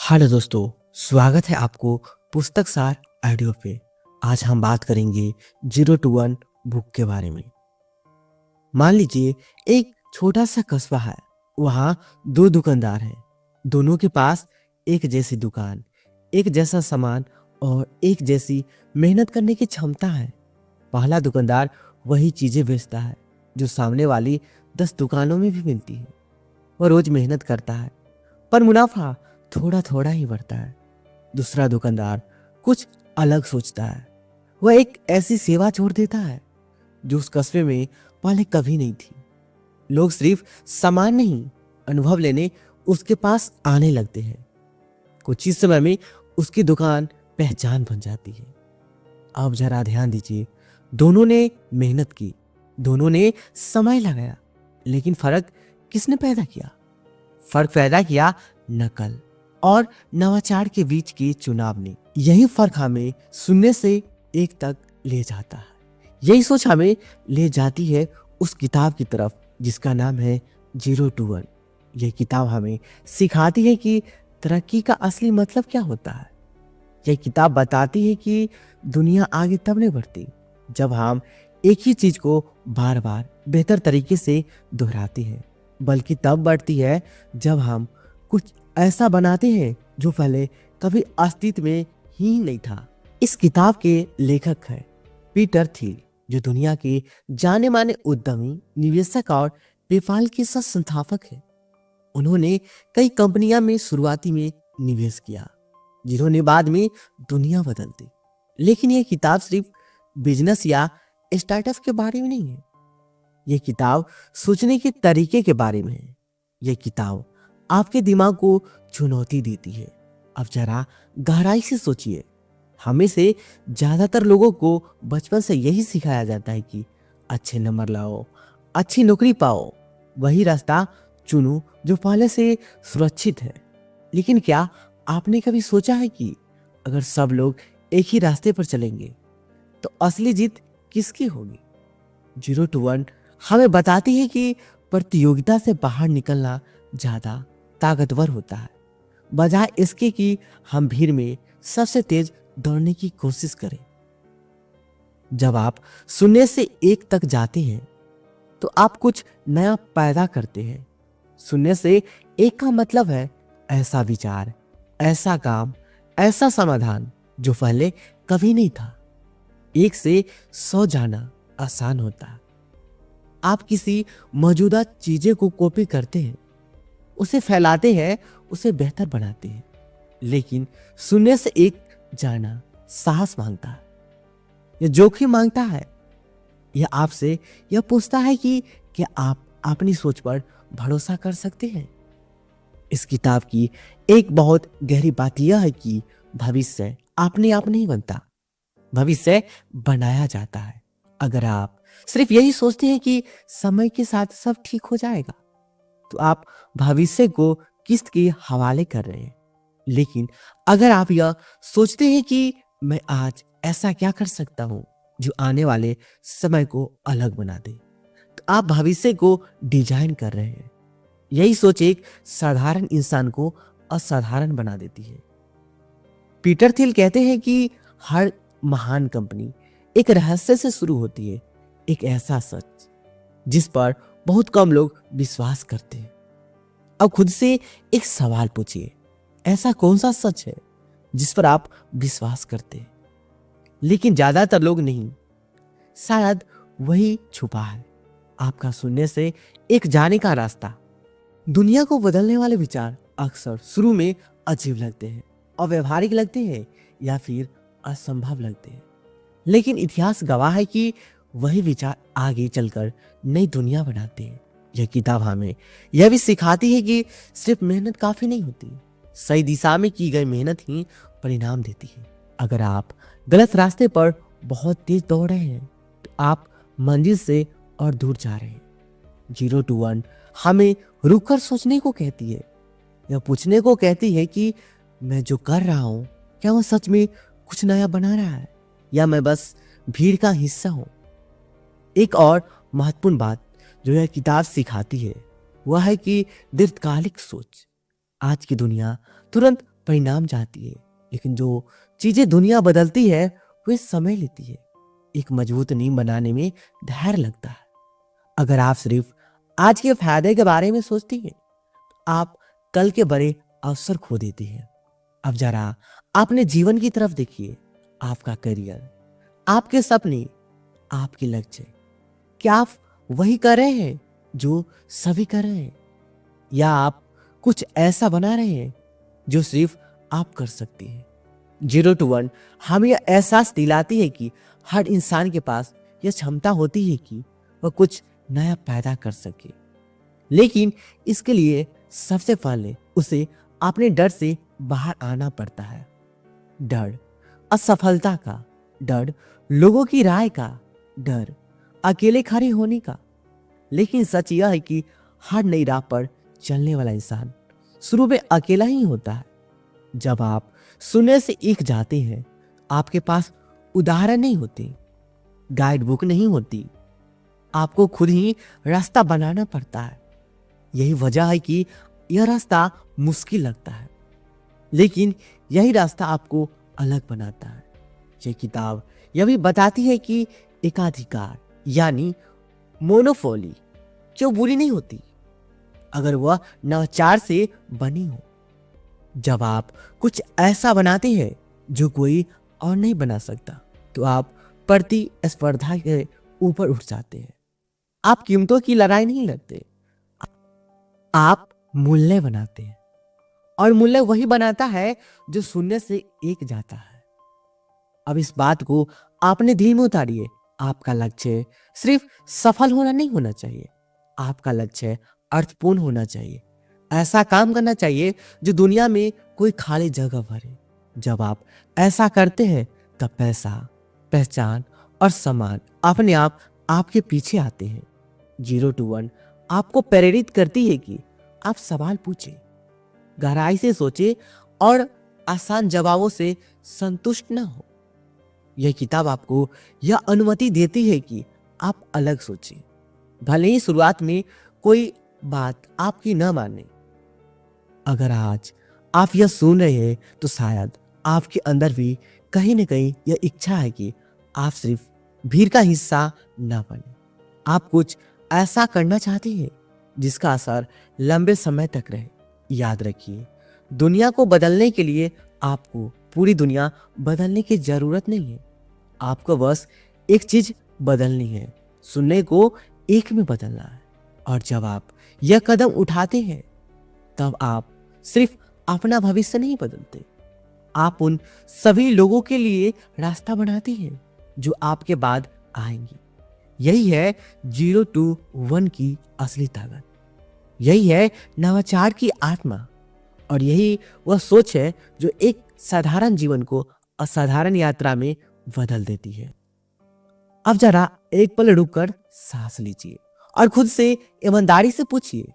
Hello दोस्तों, स्वागत है आपको पुस्तक सार ऑडियो पे। आज हम बात करेंगे 0 to 1 बुक के बारे में। मान लीजिए एक छोटा सा कस्बा है। वहाँ दो दुकानदार हैं। दोनों के पास एक जैसी दुकान, एक जैसा सामान और एक जैसी मेहनत करने की क्षमता है। पहला दुकानदार वही चीजें बेचता है जो सामने वाली 10 दुकानों में भी मिलती है। वो रोज मेहनत करता है, पर मुनाफा थोड़ा थोड़ा ही बढ़ता है। दूसरा दुकानदार कुछ अलग सोचता है। वह एक ऐसी सेवा छोड़ देता है जो उस कस्बे में पहले कभी नहीं थी। लोग सिर्फ सामान नहीं, अनुभव लेने उसके पास आने लगते हैं। कुछ ही समय में उसकी दुकान पहचान बन जाती है। अब जरा ध्यान दीजिए, दोनों ने मेहनत की, दोनों ने समय लगाया, लेकिन फर्क किसने पैदा किया? फर्क पैदा किया नकल और नवाचार के बीच के चुनाव ने। यही फर्क हमें शून्य से एक तक ले जाता है। यही सोच हमें ले जाती है उस किताब की तरफ जिसका नाम है 0 to 1। यह किताब हमें सिखाती है कि तरक्की का असली मतलब क्या होता है। यह किताब बताती है कि दुनिया आगे तब नहीं बढ़ती जब हम एक ही चीज को बार बार बेहतर तरीके से दोहराते हैं, बल्कि तब बढ़ती है जब हम कुछ ऐसा बनाते हैं जो पहले कभी अस्तित्व में ही नहीं था। इस किताब के लेखक है पीटर थिल, जो दुनिया के जाने माने उद्यमी, निवेशक और पेपाल के सह संस्थापक है। उन्होंने कई कंपनियां में शुरुआती में निवेश किया जिन्होंने बाद में दुनिया बदल दी। लेकिन यह किताब सिर्फ बिजनेस या स्टार्टअप के बारे में नहीं है। यह किताब सोचने के तरीके के बारे में है। यह किताब आपके दिमाग को चुनौती देती है। अब जरा गहराई से सोचिए। हमें से ज्यादातर लोगों को बचपन से यही सिखाया जाता है कि अच्छे नंबर लाओ, अच्छी नौकरी पाओ, वही रास्ता चुनो जो पहले से सुरक्षित है। लेकिन क्या आपने कभी सोचा है कि अगर सब लोग एक ही रास्ते पर चलेंगे तो असली जीत किसकी होगी? 0 to 1 हमें बताती है कि प्रतियोगिता से बाहर निकलना ज्यादा ताकतवर होता है, बजाय इसके कि हम भीड़ में सबसे तेज दौड़ने की कोशिश करें। जब आप शून्य से एक तक जाते हैं तो आप कुछ नया पैदा करते हैं। शून्य से एक का मतलब है ऐसा विचार, ऐसा काम, ऐसा समाधान जो पहले कभी नहीं था। 1 से 100 जाना आसान होता है। आप किसी मौजूदा चीजें को कॉपी करते हैं, उसे फैलाते हैं, उसे बेहतर बनाते हैं। लेकिन शून्य से एक जाना साहस मांगता है, यह जोखिम मांगता है। यह आपसे यह पूछता है कि क्या आप अपनी सोच पर भरोसा कर सकते हैं। इस किताब की एक बहुत गहरी बात यह है कि भविष्य अपने आप नहीं बनता, भविष्य बनाया जाता है। अगर आप सिर्फ यही सोचते हैं कि समय के साथ सब ठीक हो जाएगा तो आप भविष्य को किस्त के हवाले कर रहे हैं। लेकिन अगर आप यह सोचते हैं कि मैं आज ऐसा क्या कर सकता हूं जो आने वाले समय को अलग बना दे, तो आप भविष्य को डिजाइन कर रहे हैं। यही सोच एक साधारण इंसान को असाधारण बना देती है। पीटर थिल कहते हैं कि हर महान कंपनी एक रहस्य से शुरू होती है, एक ऐसा सच जिस पर बहुत कम लोग विश्वास करते हैं। अब खुद से एक सवाल पूछिए, ऐसा कौन सा सच है जिस पर आप विश्वास करते हैं लेकिन ज्यादातर लोग नहीं? शायद वही छुपा है आपका शून्य से एक जाने का रास्ता। दुनिया को बदलने वाले विचार अक्सर शुरू में अजीब लगते हैं, अव्यवहारिक लगते हैं या फिर असंभव लगते हैं। लेकिन इतिहास गवाह है कि वही विचार आगे चलकर नई दुनिया बनाते हैं। यह किताब हमें यह भी सिखाती है कि सिर्फ मेहनत काफी नहीं होती, सही दिशा में की गई मेहनत ही परिणाम देती है। अगर आप गलत रास्ते पर बहुत तेज दौड़ रहे हैं तो आप मंजिल से और दूर जा रहे हैं। 0 to 1 हमें रुककर सोचने को कहती है। यह पूछने को कहती है कि मैं जो कर रहा हूं क्या वह सच में कुछ नया बना रहा है या मैं बस भीड़ का हिस्सा हूं। एक और महत्वपूर्ण बात जो यह किताब सिखाती है वह है कि दीर्घकालिक सोच। आज की दुनिया तुरंत परिणाम चाहती है, लेकिन जो चीजें दुनिया बदलती है वे समय लेती है। एक मजबूत नींव बनाने में धैर्य लगता है। अगर आप सिर्फ आज के फायदे के बारे में सोचती हैं, आप कल के बड़े अवसर खो देती हैं। अब जरा अपने जीवन की तरफ देखिए। आपका करियर, आपके सपने, आपके लक्ष्य, क्या आप वही कर रहे हैं जो सभी कर रहे हैं, या आप कुछ ऐसा बना रहे हैं जो सिर्फ आप कर सकती हैं? 0 to 1 हमें यह एहसास दिलाती है कि हर इंसान के पास यह क्षमता होती है कि वह कुछ नया पैदा कर सके, लेकिन इसके लिए सबसे पहले उसे अपने डर से बाहर आना पड़ता है। डर असफलता का, डर लोगों की राय का, डर अकेले खड़े होने का। लेकिन सच यह है कि हर नई राह पर चलने वाला इंसान शुरू में अकेला ही होता है। जब आप शून्य से एक जाते हैं, आपके पास उदाहरण नहीं होते, गाइड बुक नहीं होती, आपको खुद ही रास्ता बनाना पड़ता है। यही वजह है कि यह रास्ता मुश्किल लगता है, लेकिन यही रास्ता आपको अलग बनाता है। यह किताब यह भी बताती है कि एकाधिकार यानी मोनोपोली क्यों बुरी नहीं होती, अगर वह नवाचार से बनी हो। जब आप कुछ ऐसा बनाते हैं जो कोई और नहीं बना सकता, तो आप प्रतिस्पर्धा के ऊपर उठ जाते हैं। आप कीमतों की लड़ाई नहीं लड़ते, आप मूल्य बनाते हैं, और मूल्य वही बनाता है जो शून्य से एक जाता है। अब इस बात को आपने दिल में उतारिए। आपका लक्ष्य सिर्फ सफल होना नहीं होना चाहिए, आपका लक्ष्य अर्थपूर्ण होना चाहिए। ऐसा काम करना चाहिए जो दुनिया में कोई खाली जगह भरे। जब आप ऐसा करते हैं, तब पैसा, पहचान और सम्मान अपने आप आपके पीछे आते हैं। 0 to 1 आपको प्रेरित करती है कि आप सवाल पूछें, गहराई से सोचें और आसान जवाबों से संतुष्ट न हो। यह किताब आपको यह अनुमति देती है कि आप अलग सोचें, भले ही शुरुआत में कोई बात आपकी न माने। अगर आज आप यह सुन रहे हैं, तो शायद आपके अंदर भी कहीं न कहीं यह इच्छा है कि आप सिर्फ भीड़ का हिस्सा न बने। आप कुछ ऐसा करना चाहते हैं जिसका असर लंबे समय तक रहे। याद रखिए, दुनिया को बदलने के लिए आपको पूरी दुनिया बदलने की जरूरत नहीं है। आपको बस एक चीज बदलनी है, सुनने को एक में बदलना है। और जब आप यह कदम उठाते हैं, तब आप सिर्फ अपना भविष्य नहीं बदलते, आप उन सभी लोगों के लिए रास्ता बनाते हैं जो आपके बाद आएंगे। यही है 0 to 1 की असली ताकत, यही है नवाचार की आत्मा, और यही वह सोच है जो एक साधारण जीवन को असाधारण यात्रा में बदल देती है। अब जरा एक पल रुककर सांस लीजिए और खुद से ईमानदारी से पूछिए,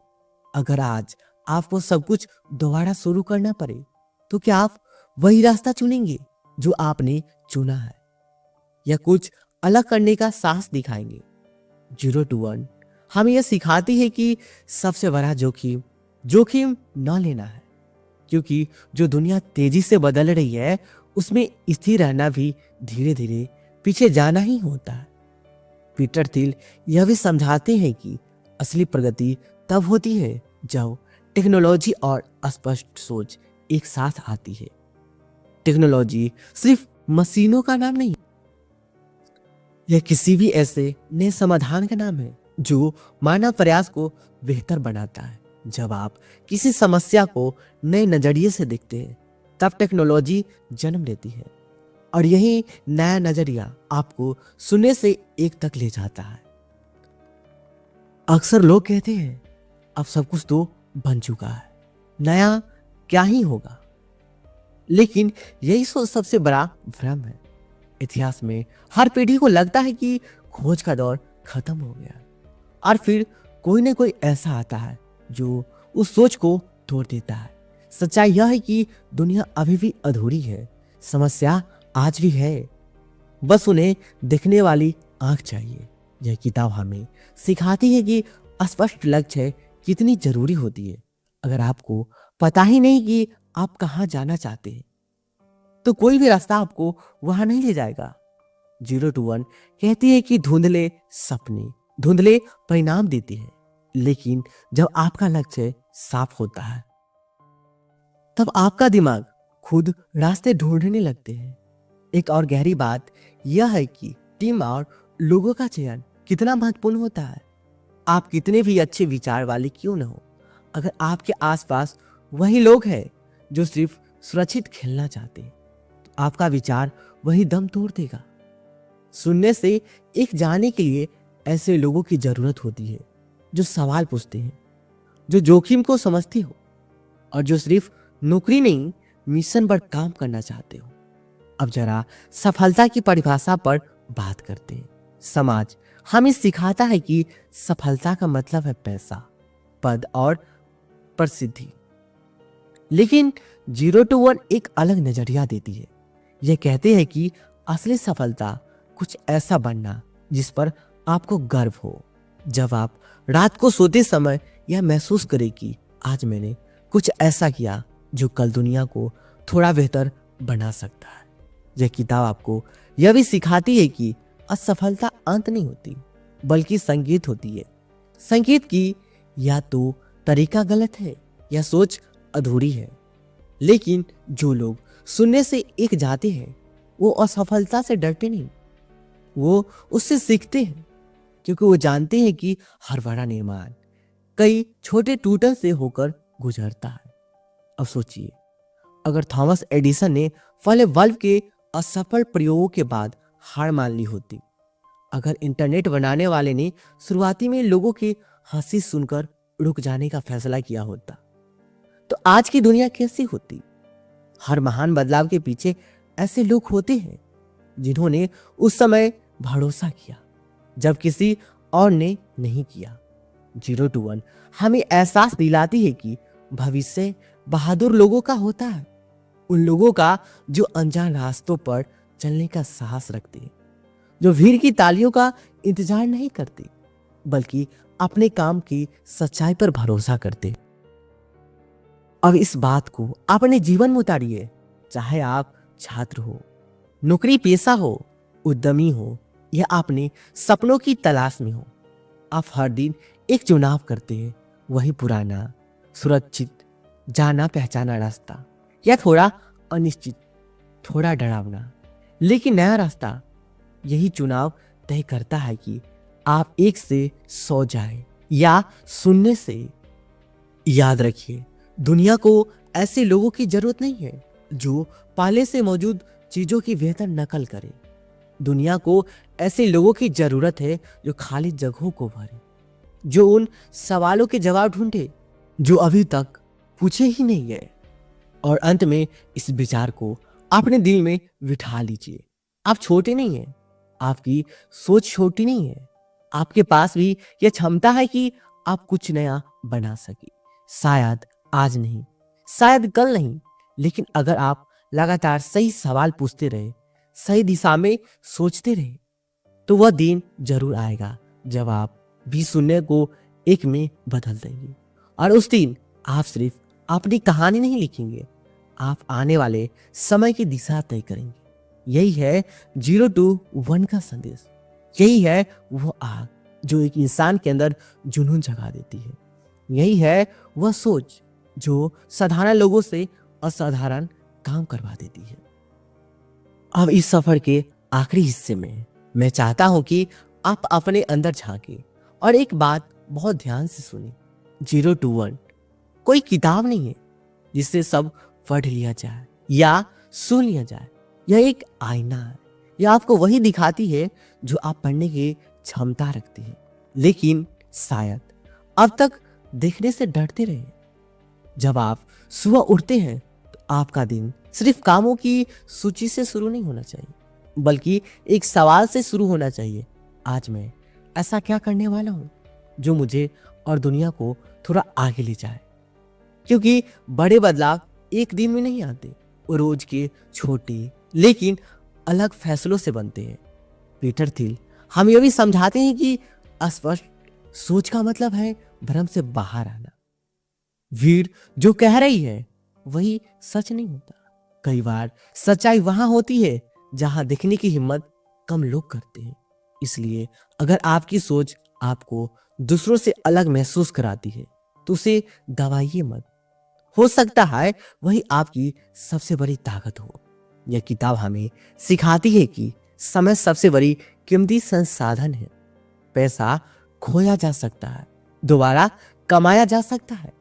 अगर आज आपको सब कुछ दोबारा शुरू करना पड़े, तो क्या आप वही रास्ता चुनेंगे जो आपने चुना है, या कुछ अलग करने का साहस दिखाएंगे? 0 to 1 हमें यह सिखाती है कि सबसे बड़ा जोखिम न लेना है, क्योंकि जो दुनिया तेजी से बदल रही है, उसमें स्थिर रहना भी धीरे धीरे पीछे जाना ही होता है। पीटर थिल यह भी समझाते हैं कि असली प्रगति तब होती है जब टेक्नोलॉजी और स्पष्ट सोच एक साथ आती है। टेक्नोलॉजी सिर्फ मशीनों का नाम नहीं, यह किसी भी ऐसे नए समाधान का नाम है जो मानव प्रयास को बेहतर बनाता है। जब आप किसी समस्या को नए नजरिए से देखते हैं, तब टेक्नोलॉजी जन्म लेती है, और यही नया नजरिया आपको शून्य से एक तक ले जाता है। अक्सर लोग कहते हैं, अब सब कुछ तो बन चुका है, नया क्या ही होगा। लेकिन यही सोच सबसे बड़ा भ्रम है। इतिहास में हर पीढ़ी को लगता है कि खोज का दौर खत्म हो गया, और फिर कोई न कोई ऐसा आता है जो उस सोच को तोड़ देता है। सच्चाई यह है कि दुनिया अभी भी अधूरी है, समस्या आज भी है, बस उन्हें देखने वाली आंख चाहिए। यह किताब हमें सिखाती है कि स्पष्ट लक्ष्य कितनी जरूरी होती है। अगर आपको पता ही नहीं कि आप कहाँ जाना चाहते हैं, तो कोई भी रास्ता आपको वहां नहीं ले जाएगा। 0 to 1 कहती है कि धुंधले सपने धुंधले परिणाम देती है, लेकिन जब आपका लक्ष्य साफ होता है तब आपका दिमाग खुद रास्ते ढूंढने लगते हैं। एक और गहरी बात यह है कि टीम और लोगों का चयन कितना महत्वपूर्ण होता है। आप कितने भी अच्छे विचार वाले क्यों न हो, अगर आपके आसपास वही लोग हैं जो सिर्फ सुरक्षित खेलना चाहते हैं, तो आपका विचार वही दम तोड़ देगा। सुनने से एक जाने के लिए ऐसे लोगों की जरूरत होती है जो सवाल पूछते हैं, जो जोखिम को समझते हो और जो सिर्फ नौकरी नहीं मिशन पर काम करना चाहते हो। अब जरा सफलता की परिभाषा पर बात करते हैं। समाज हमें सिखाता है कि सफलता का मतलब है पैसा, पद और प्रसिद्धि, लेकिन 0 to 1 एक अलग नजरिया देती है। यह कहते हैं कि असली सफलता कुछ ऐसा बनना जिस पर आपको गर्व हो। जब आप रात को सोते समय यह महसूस करें कि आज मैंने कुछ ऐसा किया जो कल दुनिया को थोड़ा बेहतर बना सकता है। यह किताब आपको यह भी सिखाती है कि असफलता अंत नहीं होती, बल्कि संगीत होती है। संगीत की या तो तरीका गलत है या सोच अधूरी है, लेकिन जो लोग सुनने से एक जाते हैं वो असफलता से डरते नहीं, वो उससे सीखते हैं, क्योंकि वो जानते हैं कि हर बड़ा निर्माण कई छोटे टूटन से होकर गुजरता है। अब सोचिए, अगर थॉमस एडिसन ने पहले बल्ब के असफल प्रयोगों के बाद हार मान ली होती, अगर इंटरनेट बनाने वाले ने शुरुआती में लोगों की हंसी सुनकर रुक जाने का फैसला किया होता, तो आज की दुनिया कैसी होती। हर महान बदलाव के पीछे ऐसे लोग होते हैं जिन्होंने उस समय भरोसा किया जब किसी और ने नहीं किया। 0 to 1 हमें एहसास दिलाती है कि भविष्य बहादुर लोगों का होता है, उन लोगों का जो अनजान रास्तों पर चलने का साहस रखते हैं, जो भीड़ की तालियों का इंतजार नहीं करते, बल्कि अपने काम की सच्चाई पर भरोसा करते। अब इस बात को अपने जीवन में उतारिए, चाहे आप छात्र हो, नौकरी पेशा हो, उद्यमी हो या अपने सपनों की तलाश में हो। आप हर दिन एक चुनाव करते हैं, वही पुराना सुरक्षित जाना पहचाना रास्ता, या थोड़ा अनिश्चित, थोड़ा डरावना लेकिन नया रास्ता। यही चुनाव तय करता है कि आप 1 से 100 जाए या सुनने से। याद रखिए, दुनिया को ऐसे लोगों की जरूरत नहीं है जो पहले से मौजूद चीजों की बेहतर नकल करे। दुनिया को ऐसे लोगों की जरूरत है जो खाली जगहों को भरे, जो उन सवालों के जवाब ढूंढे जो अभी तक पूछे ही नहीं गए। और अंत में इस विचार को अपने दिल में बिठा लीजिए, आप छोटे नहीं हैं, आपकी सोच छोटी नहीं है, आपके पास भी यह क्षमता है कि आप कुछ नया बना सके। शायद आज नहीं, शायद कल नहीं, लेकिन अगर आप लगातार सही सवाल पूछते रहे, सही दिशा में सोचते रहे, तो वह दिन जरूर आएगा जब आप भी सुनने को एक में बदल देंगे। और उस दिन आप सिर्फ अपनी कहानी नहीं लिखेंगे, आप आने वाले समय की दिशा तय करेंगे। यही है 0 to 1 का संदेश। यही है वो आग जो एक इंसान के अंदर जुनून जगा देती है। यही है वह सोच जो साधारण लोगों से असाधारण काम करवा देती है। अब इस सफर के आखिरी हिस्से में मैं चाहता हूं कि आप अपने अंदर झांकें और एक बात बहुत ध्यान से सुने। 0 to 1 कोई किताब नहीं है जिससे सब पढ़ लिया जाए या सुन लिया जाए। यह एक आईना है। यह आपको वही दिखाती है जो आप पढ़ने की क्षमता रखते हैं, लेकिन शायद अब तक देखने से डरते रहे। जब आप सुबह उठते हैं तो आपका दिन सिर्फ कामों की सूची से शुरू नहीं होना चाहिए, बल्कि एक सवाल से शुरू होना चाहिए। आज मैं ऐसा क्या करने वाला हूं जो मुझे और दुनिया को थोड़ा आगे ले जाए। क्योंकि बड़े बदलाव एक दिन में नहीं आते, वो रोज के छोटे लेकिन अलग फैसलों से बनते हैं। पीटर थिल हम ये भी समझाते हैं कि अस्पष्ट सोच का मतलब है भ्रम से बाहर आना। भीड़ जो कह रही है वही सच नहीं होता। कई बार सच्चाई वहां होती है जहां दिखने की हिम्मत कम लोग करते हैं। इसलिए अगर आपकी सोच आपको दूसरों से अलग महसूस कराती है तो उसे दबाइए मत। हो सकता है वही आपकी सबसे बड़ी ताकत हो। यह किताब हमें सिखाती है कि समय सबसे बड़ी कीमती संसाधन है। पैसा खोया जा सकता है, दोबारा कमाया जा सकता है,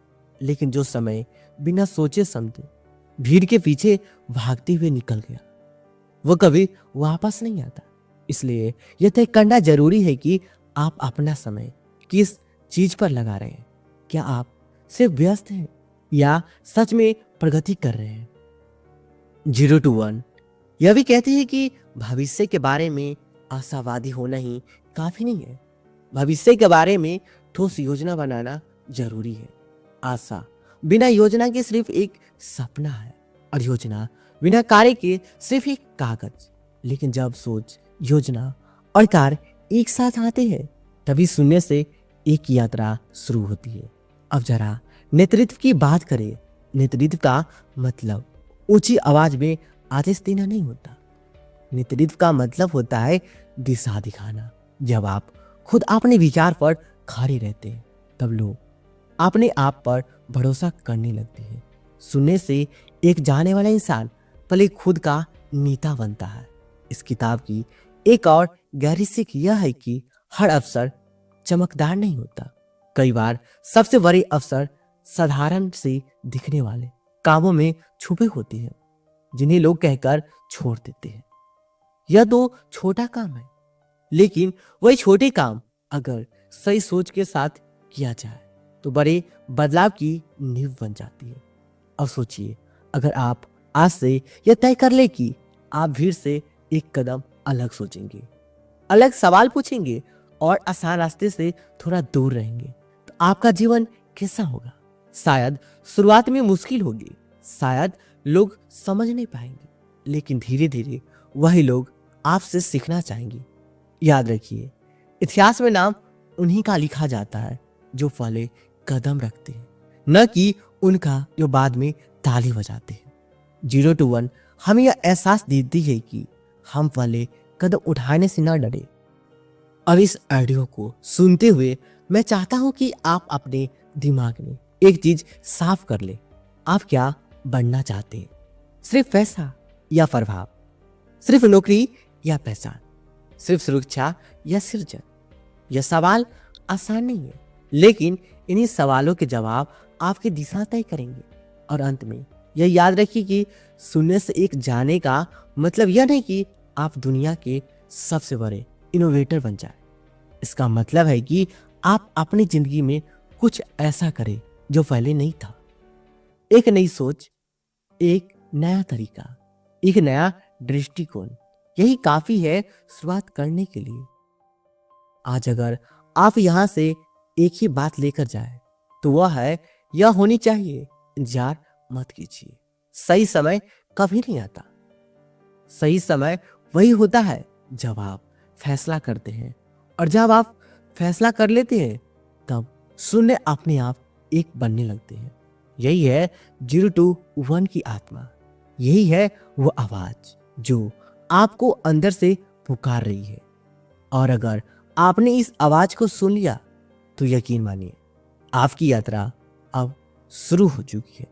लेकिन जो समय बिना सोचे समझे भीड़ के पीछे भागते हुए निकल गया वो कभी वापस नहीं आता। इसलिए यह तय करना जरूरी है कि आप अपना समय किस चीज पर लगा रहे हैं। क्या आप सिर्फ व्यस्त हैं या सच में प्रगति कर रहे हैं? 0 to 1 यह भी कहती है कि भविष्य के बारे में आशावादी होना ही काफी नहीं है। भविष्य के बारे में ठोस योजना बनाना जरूरी है। आशा बिना योजना के सिर्फ एक सपना है और योजना बिना कार्य के सिर्फ एक कागज। लेकिन जब सोच, योजना और कार्य एक साथ आते हैं तभी शून्य से एक यात्रा शुरू होती है। अब जरा नेतृत्व की बात करें। नेतृत्व का मतलब ऊंची आवाज में आदेश देना नहीं होता। नेतृत्व का मतलब होता है दिशा दिखाना। जब आप खुद अपने विचार पर खड़े रहते हैं तब लोग अपने आप पर भरोसा करने लगते हैं। सुनने से एक जाने वाला इंसान पहले खुद का नेता बनता है। इस किताब की एक और गहरी सीख यह है कि हर अवसर चमकदार नहीं होता। कई बार सबसे बड़े अवसर साधारण से दिखने वाले कामों में छुपे होते हैं जिन्हें लोग कहकर छोड़ देते हैं। यह तो छोटा काम है, लेकिन वही छोटे काम अगर सही सोच के साथ किया जाए तो बड़े बदलाव की नींव बन जाती है। अब सोचिए, अगर आप आज से यह तय कर ले कि आप भीड़ से एक कदम अलग सोचेंगे, अलग सवाल पूछेंगे और आसान रास्ते से थोड़ा दूर रहेंगे, तो आपका जीवन कैसा होगा? शायद शुरुआत में मुश्किल होगी, शायद लोग समझ नहीं पाएंगे, लेकिन धीरे धीरे वही लोग आपसे सीखना चाहेंगे। याद रखिए, इतिहास में नाम उन्हीं का लिखा जाता है जो पहले कदम रखते हैं, न कि उनका जो बाद में ताली बजाते हैं। 0 to 1 हमें यह एहसास देती है कि हम पहले कदम उठाने से न डरे। अब इस ऑडियो को सुनते हुए मैं चाहता हूं कि आप अपने दिमाग में एक चीज साफ कर ले। आप क्या बनना चाहते हैं? सिर्फ पैसा या प्रभाव? सिर्फ नौकरी या पहचान? सिर्फ सुरक्षा या सृजन? यह सवाल आसान नहीं है, लेकिन इन्हीं सवालों के जवाब आपकी दिशा तय करेंगे। और अंत में यह याद रखिए कि सुनने से एक जाने का मतलब यह नहीं कि आप दुनिया के सबसे बड़े इनोवेटर बन जाए। इसका मतलब है कि आप अपनी जिंदगी में कुछ ऐसा करें जो पहले नहीं था। एक नई सोच, एक नया तरीका, एक नया दृष्टिकोण, यही काफी है शुरुआत करने के लिए। आज अगर आप यहां से एक ही बात लेकर जाए तो वह है, यह होनी चाहिए, इंतजार मत कीजिए। सही समय कभी नहीं आता। सही समय वही होता है जब आप फैसला करते हैं, और जब आप फैसला कर लेते हैं तब शून्य अपने आप एक बनने लगते हैं। यही है 0 to 1 की आत्मा। यही है वो आवाज जो आपको अंदर से पुकार रही है। और अगर आपने इस आवाज को सुन लिया तो यकीन मानिए, आपकी यात्रा अब शुरू हो चुकी है।